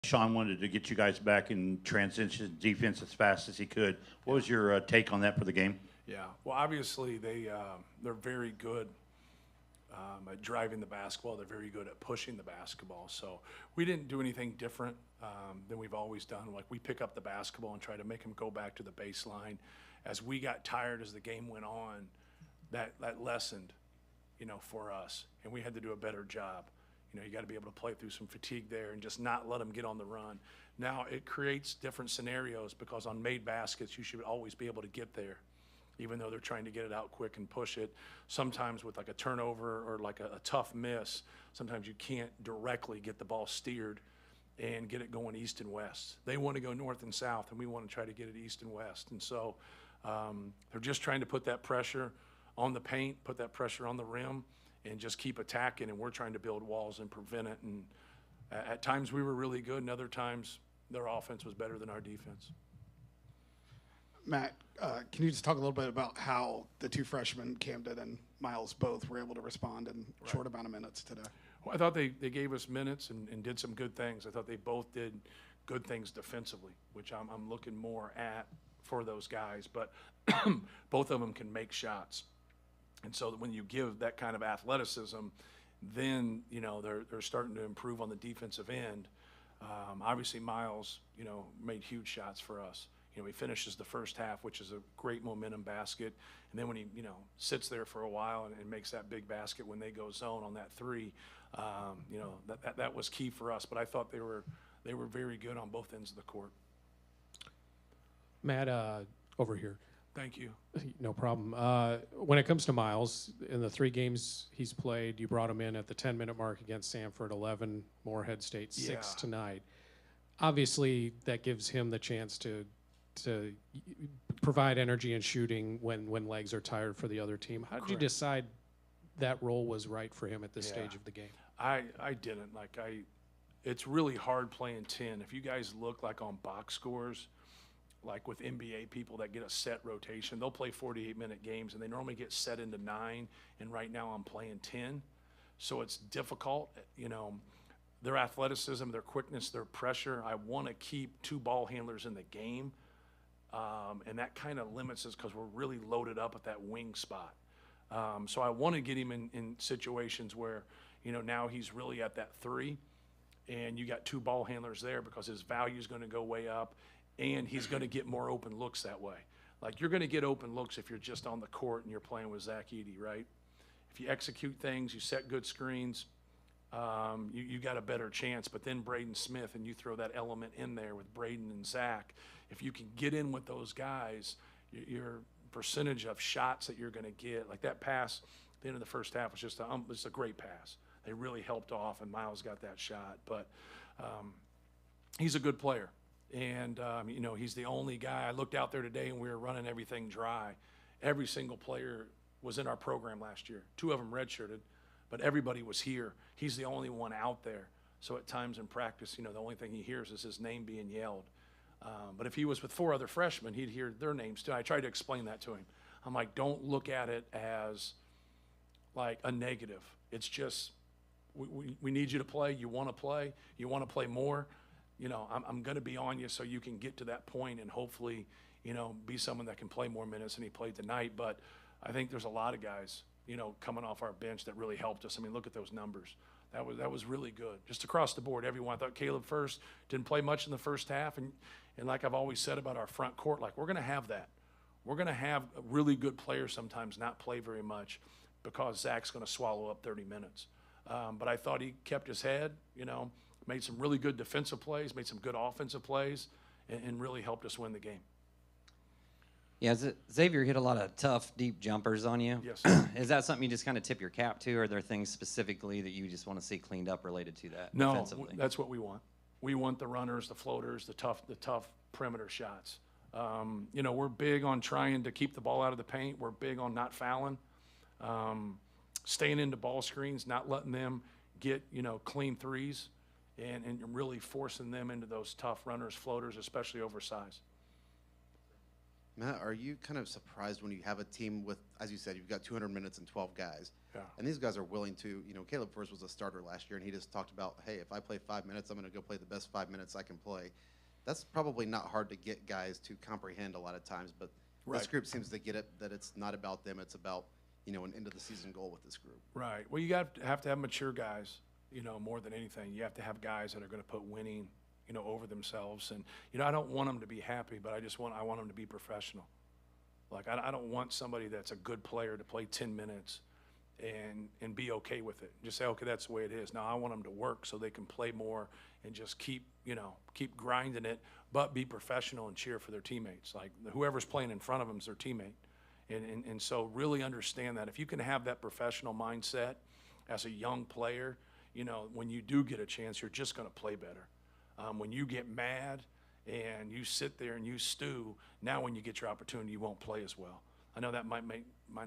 Sean wanted to get you guys back in transition defense as fast as he could. What was your take on that for the game? Yeah, well, obviously they're very good at driving the basketball. They're very good at pushing the basketball. So we didn't do anything different than we've always done. Like, we pick up the basketball and try to make them go back to the baseline. As we got tired as the game went on, that lessened, for us, and we had to do a better job. You got to be able to play through some fatigue there and just not let them get on the run. Now it creates different scenarios because on made baskets, you should always be able to get there, even though they're trying to get it out quick and push it. Sometimes with like a turnover or like a tough miss, sometimes you can't directly get the ball steered and get it going east and west. They want to go north and south, and we want to try to get it east and west. And so they're just trying to put that pressure on the paint, put that pressure on the rim, and just keep attacking, and we're trying to build walls and prevent it. And at times we were really good, and other times their offense was better than our defense. Matt, can you just talk a little bit about how the two freshmen, Camden and Miles, both were able to respond in a short amount of minutes today? Well, I thought they gave us minutes and did some good things. I thought they both did good things defensively, which I'm looking more at for those guys. But both of them can make shots. And so when you give that kind of athleticism, then, they're starting to improve on the defensive end. Obviously, Miles, made huge shots for us. He finishes the first half, which is a great momentum basket. And then when he, sits there for a while and makes that big basket when they go zone on that three, that was key for us. But I thought they were very good on both ends of the court. Matt, over here. Thank you. No problem. When it comes to Miles, in the 3 games he's played, you brought him in at the 10-minute mark against Sanford, 11, Morehead State, 6 tonight. Obviously, that gives him the chance to provide energy and shooting when legs are tired for the other team. How did you decide that role was right for him at this stage of the game? I didn't. It's really hard playing 10. If you guys look like on box scores, like with NBA people that get a set rotation, they'll play 48-minute games, and they normally get set into 9, and right now I'm playing 10. So it's difficult, their athleticism, their quickness, their pressure. I want to keep 2 ball handlers in the game, and that kind of limits us because we're really loaded up at that wing spot. So I want to get him in situations where, now he's really at that 3, and you got 2 ball handlers there because his value is going to go way up, and he's going to get more open looks that way. Like, you're going to get open looks if you're just on the court and you're playing with Zach Edey, right? If you execute things, you set good screens, you got a better chance. But then Braden Smith, and you throw that element in there with Braden and Zach, if you can get in with those guys, your percentage of shots that you're going to get, like that pass at the end of the first half was just a great pass. They really helped off, and Miles got that shot. But he's a good player. And, he's the only guy. I looked out there today, and we were running everything dry. Every single player was in our program last year. 2 of them redshirted, but everybody was here. He's the only one out there. So at times in practice, the only thing he hears is his name being yelled. But if he was with 4 other freshmen, he'd hear their names too. I tried to explain that to him. I'm like, don't look at it as like a negative. It's just we need you to play. You want to play. You want to play more. I'm going to be on you so you can get to that point and hopefully, be someone that can play more minutes than he played tonight. But I think there's a lot of guys, coming off our bench that really helped us. I mean, look at those numbers. That was really good. Just across the board, everyone. I thought Caleb first didn't play much in the first half. And like I've always said about our front court, like, we're going to have that. We're going to have a really good players sometimes not play very much because Zach's going to swallow up 30 minutes. But I thought he kept his head, made some really good defensive plays, made some good offensive plays, and really helped us win the game. Yeah, Xavier hit a lot of tough, deep jumpers on you. Yes. Is that something you just kind of tip your cap to, or are there things specifically that you just want to see cleaned up related to that? No, that's what we want. We want the runners, the floaters, the tough perimeter shots. We're big on trying to keep the ball out of the paint. We're big on not fouling, staying into ball screens, not letting them get, clean threes, and really forcing them into those tough runners, floaters, especially oversized. Matt, are you kind of surprised when you have a team with, as you said, you've got 200 minutes and 12 guys, Yeah. And these guys are willing to, Caleb first was a starter last year, and he just talked about, hey, if I play 5 minutes, I'm going to go play the best 5 minutes I can play. That's probably not hard to get guys to comprehend a lot of times, but this group seems to get it, that it's not about them, it's about, an end-of-the-season goal with this group. Right. Well, you have to have mature guys, more than anything. You have to have guys that are going to put winning, over themselves. And, I don't want them to be happy, but I want them to be professional. Like, I don't want somebody that's a good player to play 10 minutes and be okay with it. Just say, okay, that's the way it is. Now, I want them to work so they can play more and just keep grinding it, but be professional and cheer for their teammates. Like, whoever's playing in front of them is their teammate. And so really understand that. If you can have that professional mindset as a young player, when you do get a chance, you're just going to play better. When you get mad and you sit there and you stew, now when you get your opportunity, you won't play as well. I know that might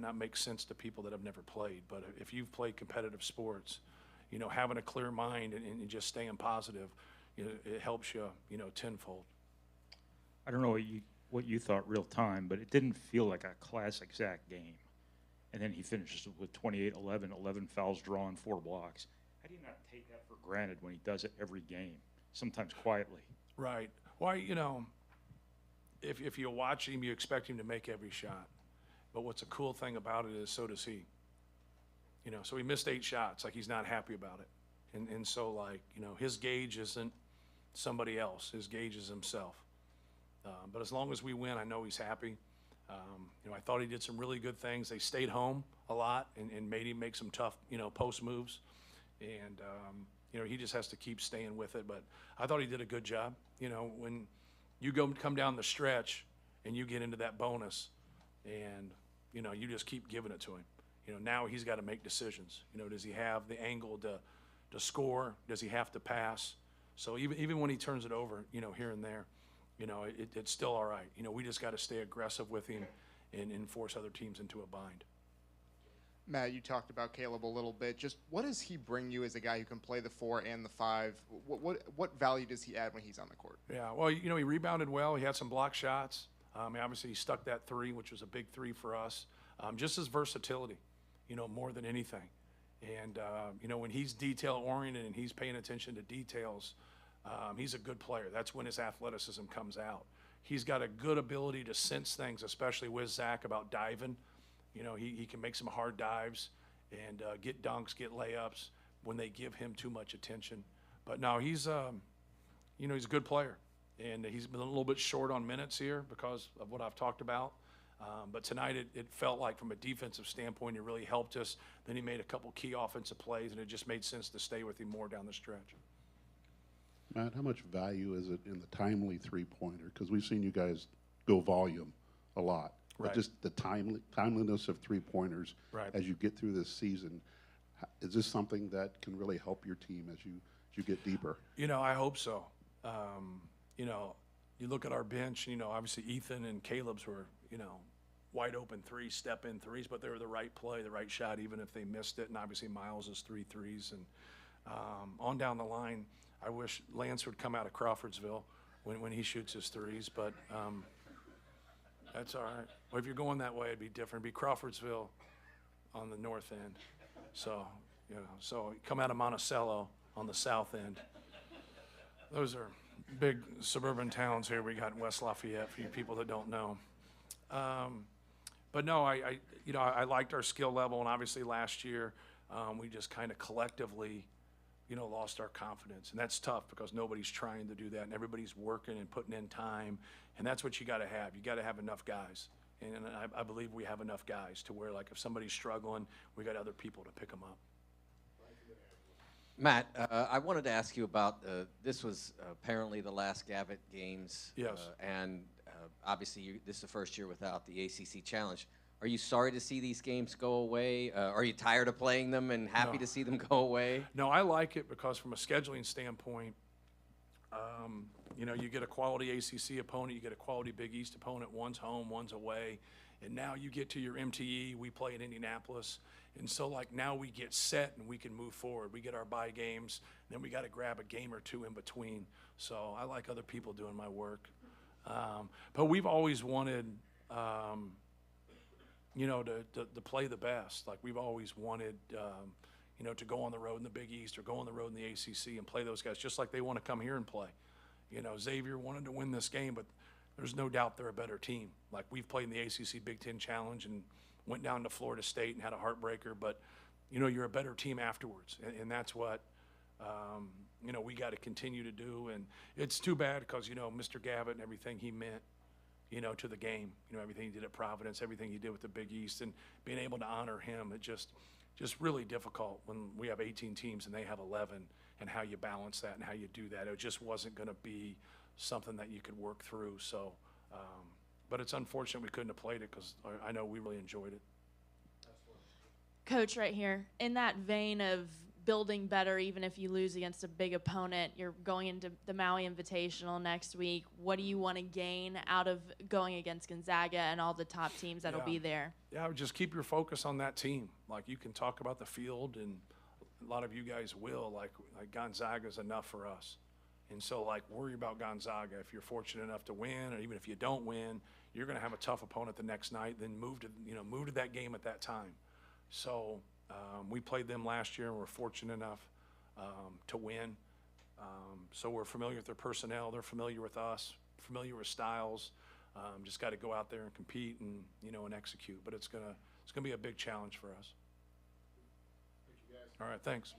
not make sense to people that have never played, but if you've played competitive sports, having a clear mind and just staying positive, it helps you, tenfold. I don't know what you thought real time, but it didn't feel like a classic Zach game. And then he finishes with 28-11, 11 fouls drawn, 4 blocks. How do you not take that for granted when he does it every game, sometimes quietly? Right. Well, if you watch him, you expect him to make every shot. But what's a cool thing about it is so does he. So he missed 8 shots. Like, he's not happy about it. And so, like, his gauge isn't somebody else. His gauge is himself. But as long as we win, I know he's happy. I thought he did some really good things. They stayed home a lot and made him make some tough, post moves. And, he just has to keep staying with it. But I thought he did a good job. When you come down the stretch and you get into that bonus and, you just keep giving it to him. Now he's got to make decisions. Does he have the angle to score? Does he have to pass? So even when he turns it over, here and there, it's still all right. We just got to stay aggressive with him and force other teams into a bind. Matt, you talked about Caleb a little bit. Just what does he bring you as a guy who can play the 4 and the 5? What value does he add when he's on the court? Yeah, well, he rebounded well. He had some block shots. Obviously, he stuck that 3, which was a big 3 for us. Just his versatility, more than anything. And, when he's detail-oriented and he's paying attention to details, he's a good player. That's when his athleticism comes out. He's got a good ability to sense things, especially with Zach about diving. He can make some hard dives and get dunks, get layups when they give him too much attention. But no, he's a good player. And he's been a little bit short on minutes here because of what I've talked about. But tonight it felt like from a defensive standpoint, it really helped us. Then he made a couple key offensive plays, and it just made sense to stay with him more down the stretch. Matt, how much value is it in the timely three-pointer? Because we've seen you guys go volume a lot. Right. But just the timeliness of three-pointers as you get through this season, is this something that can really help your team as you get deeper? I hope so. You look at our bench, obviously Ethan and Caleb's were, wide open step-in threes, but they were the right play, the right shot, even if they missed it. And obviously Miles' 3 threes. And on down the line, I wish Lance would come out of Crawfordsville when he shoots his threes, but that's all right. Well, if you're going that way, it'd be different. It'd be Crawfordsville on the north end. So, so come out of Monticello on the south end. Those are big suburban towns here we got in West Lafayette for you people that don't know. But no, I liked our skill level, and obviously last year we just kind of collectively, lost our confidence, and that's tough because nobody's trying to do that, and everybody's working and putting in time, and that's what you got to have. You got to have enough guys, and I believe we have enough guys to where, like, if somebody's struggling, we got other people to pick them up. Matt, I wanted to ask you about this was apparently the last Gavitt games. Yes. And obviously this is the first year without the ACC Challenge. Are you sorry to see these games go away? Are you tired of playing them and happy to see them go away? No, I like it because from a scheduling standpoint, you get a quality ACC opponent, you get a quality Big East opponent, one's home, one's away, and now you get to your MTE, we play in Indianapolis, and so like now we get set and we can move forward. We get our bye games, then we got to grab a game or two in between. So I like other people doing my work. But we've always wanted you know, to play the best. Like we've always wanted, you know, to go on the road in the Big East or go on the road in the ACC and play those guys just like they want to come here and play. You know, Xavier wanted to win this game, but there's no doubt they're a better team. Like we've played in the ACC Big Ten Challenge and went down to Florida State and had a heartbreaker, but you know, you're a better team afterwards, and that's what you know, we got to continue to do. And it's too bad because, you know, Mr. Gavitt and everything he meant, you know, to the game, you know, everything he did at Providence, everything he did with the Big East, and being able to honor him, it just really difficult when we have 18 teams and they have 11, and how you balance that and how you do that. It just wasn't going to be something that you could work through. So, but it's unfortunate we couldn't have played it because I know we really enjoyed it. Coach, right here, in that vein of building better, even if you lose against a big opponent, you're going into the Maui Invitational next week. What do you want to gain out of going against Gonzaga and all the top teams that'll be there? Yeah, just keep your focus on that team. Like you can talk about the field, and a lot of you guys will. Like Gonzaga's enough for us, and so like worry about Gonzaga. If you're fortunate enough to win, or even if you don't win, you're going to have a tough opponent the next night. Then move to that game at that time. So we played them last year and we're fortunate enough to win. So we're familiar with their personnel. They're familiar with us, familiar with styles. Just got to go out there and compete and, you know, and execute. But it's gonna be a big challenge for us. All right, thanks.